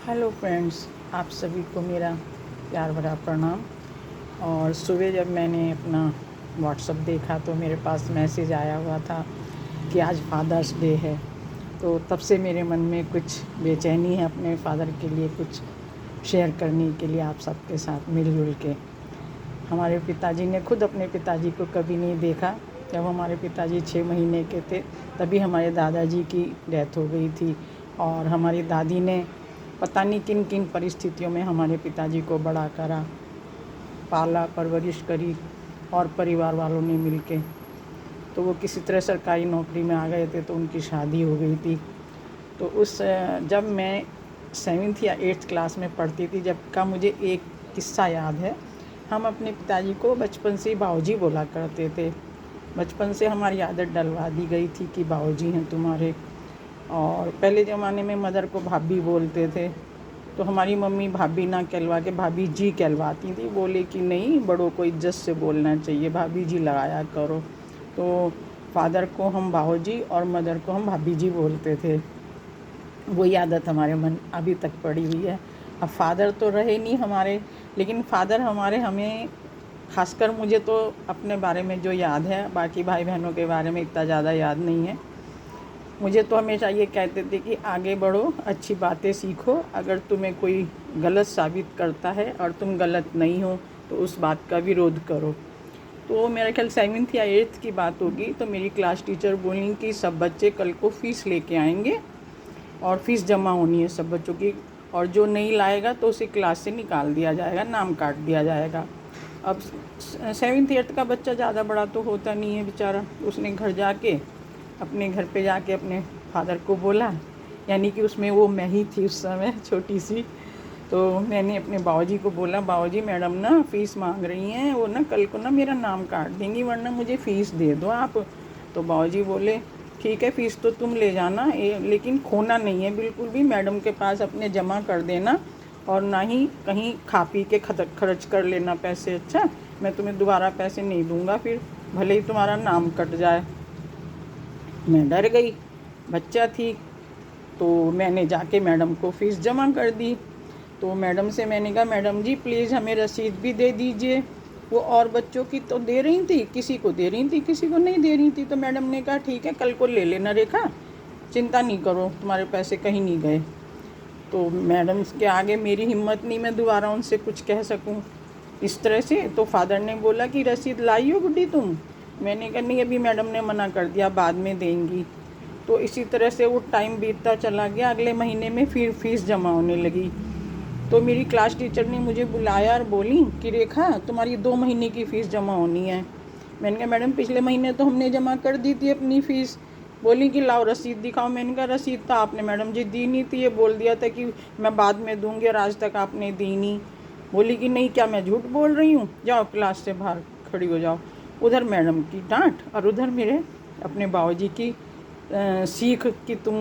Hello friends, आप सभी को मेरा प्यार भरा प्रणाम। और सुबह जब मैंने अपना व्हाट्सएप देखा तो मेरे पास मैसेज आया हुआ था कि आज फादर्स डे है। तो तब से मेरे मन में कुछ बेचैनी है अपने फादर के लिए कुछ शेयर करने के लिए आप सबके साथ मिलजुल के। हमारे पिताजी ने खुद अपने पिताजी को कभी नहीं देखा। जब हमारे पिताजी 6 महीने के थे तभी हमारे दादाजी की डेथ हो गई थी। और हमारी दादी ने पता नहीं किन किन परिस्थितियों में हमारे पिताजी को बड़ा करा, पाला, परवरिश करी और परिवार वालों ने मिलके। तो वो किसी तरह सरकारी नौकरी में आ गए थे तो उनकी शादी हो गई थी। तो जब मैं 7th या 8th क्लास में पढ़ती थी जब का मुझे एक किस्सा याद है। हम अपने पिताजी को बचपन से ही बाऊजी बोला करते थे। बचपन से हमारी आदत डलवा दी गई थी कि बाऊजी हैं तुम्हारे। और पहले ज़माने में मदर को भाभी बोलते थे, तो हमारी मम्मी भाभी ना कहलवा के भाभी जी कहलवाती थी। बोले कि नहीं, बड़ों को इज्जत से बोलना चाहिए, भाभी जी लगाया करो। तो फादर को हम बाऊजी और मदर को हम भाभी जी बोलते थे। वही आदत हमारे मन अभी तक पड़ी हुई है। अब फादर तो रहे नहीं हमारे, लेकिन फादर हमारे हमें खासकर मुझे तो अपने बारे में जो याद है, बाकी भाई बहनों के बारे में इतना ज़्यादा याद नहीं है। मुझे तो हमेशा ये कहते थे कि आगे बढ़ो, अच्छी बातें सीखो, अगर तुम्हें कोई गलत साबित करता है और तुम गलत नहीं हो तो उस बात का विरोध करो। तो मेरा ख्याल 7th या 8th की बात होगी। तो मेरी क्लास टीचर बोली कि सब बच्चे कल को फ़ीस लेके आएंगे और फ़ीस जमा होनी है सब बच्चों की, और जो नहीं लाएगा तो उसे क्लास से निकाल दिया जाएगा, नाम काट दिया जाएगा। अब 7th 8th का बच्चा ज़्यादा बड़ा तो होता नहीं है बेचारा। उसने अपने घर पे जाके अपने फादर को बोला, यानी कि उसमें वो मैं ही थी उस समय छोटी सी। तो मैंने अपने बाऊजी को बोला, बाऊजी मैडम ना फ़ीस मांग रही हैं, वो ना कल को ना मेरा नाम काट देंगी, वरना मुझे फ़ीस दे दो आप। तो बाऊजी बोले ठीक है, फ़ीस तो तुम ले जाना, लेकिन खोना नहीं है बिल्कुल भी, मैडम के पास अपने जमा कर देना और ना ही कहीं खा पी के खर्च कर लेना पैसे। अच्छा, मैं तुम्हें दोबारा पैसे नहीं दूंगा, फिर भले ही तुम्हारा नाम कट जाए। मैं डर गई, बच्चा थी। तो मैंने जाके मैडम को फ़ीस जमा कर दी। तो मैडम से मैंने कहा, मैडम जी प्लीज़ हमें रसीद भी दे दीजिए। वो और बच्चों की तो दे रही थी, किसी को दे रही थी, किसी को नहीं दे रही थी। तो मैडम ने कहा ठीक है, कल को ले लेना रेखा, चिंता नहीं करो, तुम्हारे पैसे कहीं नहीं गए। तो मैडम के आगे मेरी हिम्मत नहीं, मैं दोबारा उनसे कुछ कह सकूं इस तरह से। तो फादर ने बोला कि रसीद लाई हो गुड्डी तुम? मैंने कहा नहीं, अभी मैडम ने मना कर दिया, बाद में देंगी। तो इसी तरह से वो टाइम बीतता चला गया। अगले महीने में फिर फीस जमा होने लगी। तो मेरी क्लास टीचर ने मुझे बुलाया और बोली कि रेखा तुम्हारी 2 महीने की फ़ीस जमा होनी है। मैंने कहा मैडम पिछले महीने तो हमने जमा कर दी थी अपनी फ़ीस। बोली कि लाओ रसीद दिखाओ। मैंने कहा रसीद तो आपने मैडम जी दी नहीं थी, ये बोल दिया था कि मैं बाद में दूंगी और आज तक आपने दी नहीं। बोली कि नहीं, क्या मैं झूठ बोल रही हूँ, जाओ क्लास से बाहर खड़ी हो जाओ। उधर मैडम की डांट और उधर मेरे अपने बाबूजी की सीख कि तुम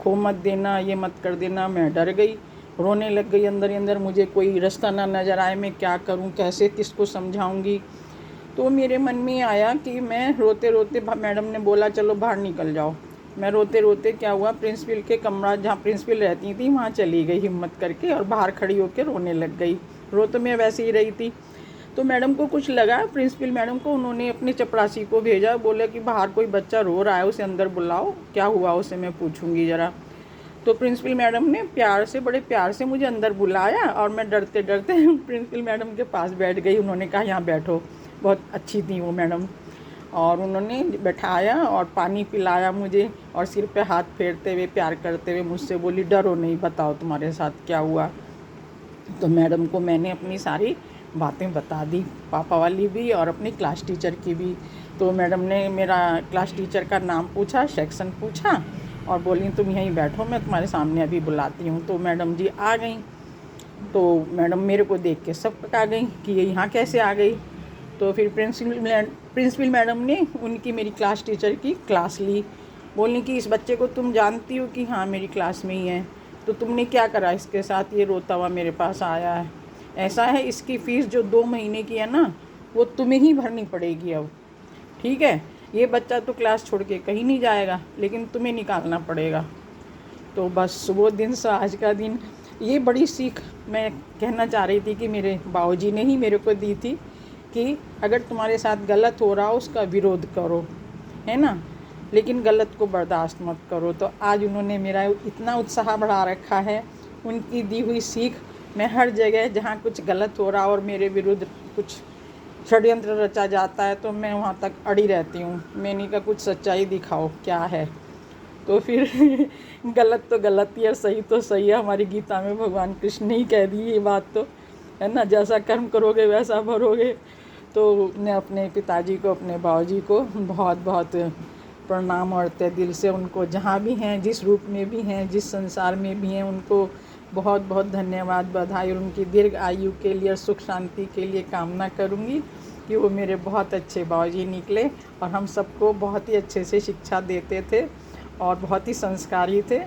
खो मत देना, ये मत कर देना। मैं डर गई, रोने लग गई अंदर ही अंदर। मुझे कोई रास्ता ना नज़र आए, मैं क्या करूं, कैसे किसको समझाऊंगी। तो मेरे मन में आया कि मैं रोते रोते, मैडम ने बोला चलो बाहर निकल जाओ। मैं रोते रोते क्या हुआ, प्रिंसिपल के कमरा जहाँ प्रिंसिपल रहती थी वहाँ चली गई हिम्मत करके और बाहर खड़ी होकर रोने लग गई। रो तो मैं वैसे ही रही थी। तो मैडम को कुछ लगा, प्रिंसिपल मैडम को, उन्होंने अपने चपरासी को भेजा, बोला कि बाहर कोई बच्चा रो रहा है, उसे अंदर बुलाओ, क्या हुआ उसे मैं पूछूंगी ज़रा। तो प्रिंसिपल मैडम ने प्यार से, बड़े प्यार से मुझे अंदर बुलाया और मैं डरते डरते प्रिंसिपल मैडम के पास बैठ गई। उन्होंने कहा यहाँ बैठो, बहुत अच्छी थी वो मैडम। और उन्होंने बैठाया और पानी पिलाया मुझे और सिर पे हाथ फेरते हुए प्यार करते हुए मुझसे बोली डरो नहीं, बताओ तुम्हारे साथ क्या हुआ। तो मैडम को मैंने अपनी सारी बातें बता दी, पापा वाली भी और अपनी क्लास टीचर की भी। तो मैडम ने मेरा क्लास टीचर का नाम पूछा, सेक्शन पूछा और बोली तुम यहीं बैठो, मैं तुम्हारे सामने अभी बुलाती हूँ। तो मैडम जी आ गई। तो मैडम मेरे को देख के सब पका गई कि ये यहाँ कैसे आ गई। तो फिर प्रिंसिपल मैडम ने उनकी, मेरी क्लास टीचर की क्लास ली। बोलने कि इस बच्चे को तुम जानती हो कि हाँ मेरी क्लास में ही है, तो तुमने क्या करा इसके साथ, ये रोता हुआ मेरे पास आया है। ऐसा है, इसकी फ़ीस जो 2 महीने की है ना, वो तुम्हें ही भरनी पड़ेगी अब, ठीक है। ये बच्चा तो क्लास छोड़ के कहीं नहीं जाएगा, लेकिन तुम्हें निकालना पड़ेगा। तो बस वो दिन से आज का दिन, ये बड़ी सीख मैं कहना चाह रही थी कि मेरे बाबूजी ने ही मेरे को दी थी कि अगर तुम्हारे साथ गलत हो रहा हो उसका विरोध करो, है ना, लेकिन गलत को बर्दाश्त मत करो। तो आज उन्होंने मेरा इतना उत्साह बढ़ा रखा है, उनकी दी हुई सीख मैं हर जगह जहाँ कुछ गलत हो रहा और मेरे विरुद्ध कुछ षड्यंत्र रचा जाता है तो मैं वहाँ तक अड़ी रहती हूँ। मैंने कहा कुछ सच्चाई दिखाओ क्या है, तो फिर गलत तो गलत ही है, सही तो सही है। हमारी गीता में भगवान कृष्ण ने ही कह दी ये बात, तो है ना, जैसा कर्म करोगे वैसा भरोगे। तो मैं अपने पिताजी को, अपने बाबूजी को बहुत बहुत प्रणाम और तहे दिल से उनको जहाँ भी हैं, जिस रूप में भी हैं, जिस संसार में भी हैं, उनको बहुत बहुत धन्यवाद, बधाई और उनकी दीर्घ आयु के लिए और सुख शांति के लिए कामना करूँगी कि वो मेरे बहुत अच्छे बाबूजी निकले और हम सबको बहुत ही अच्छे से शिक्षा देते थे और बहुत ही संस्कारी थे,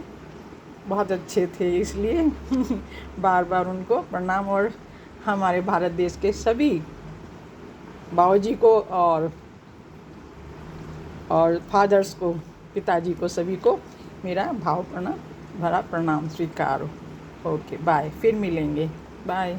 बहुत अच्छे थे। इसलिए बार बार उनको प्रणाम। और हमारे भारत देश के सभी बाबूजी को और फादर्स को, पिताजी को, सभी को मेरा भावपूर्ण भरा प्रणाम स्वीकार। ओके बाय, फिर मिलेंगे, बाय।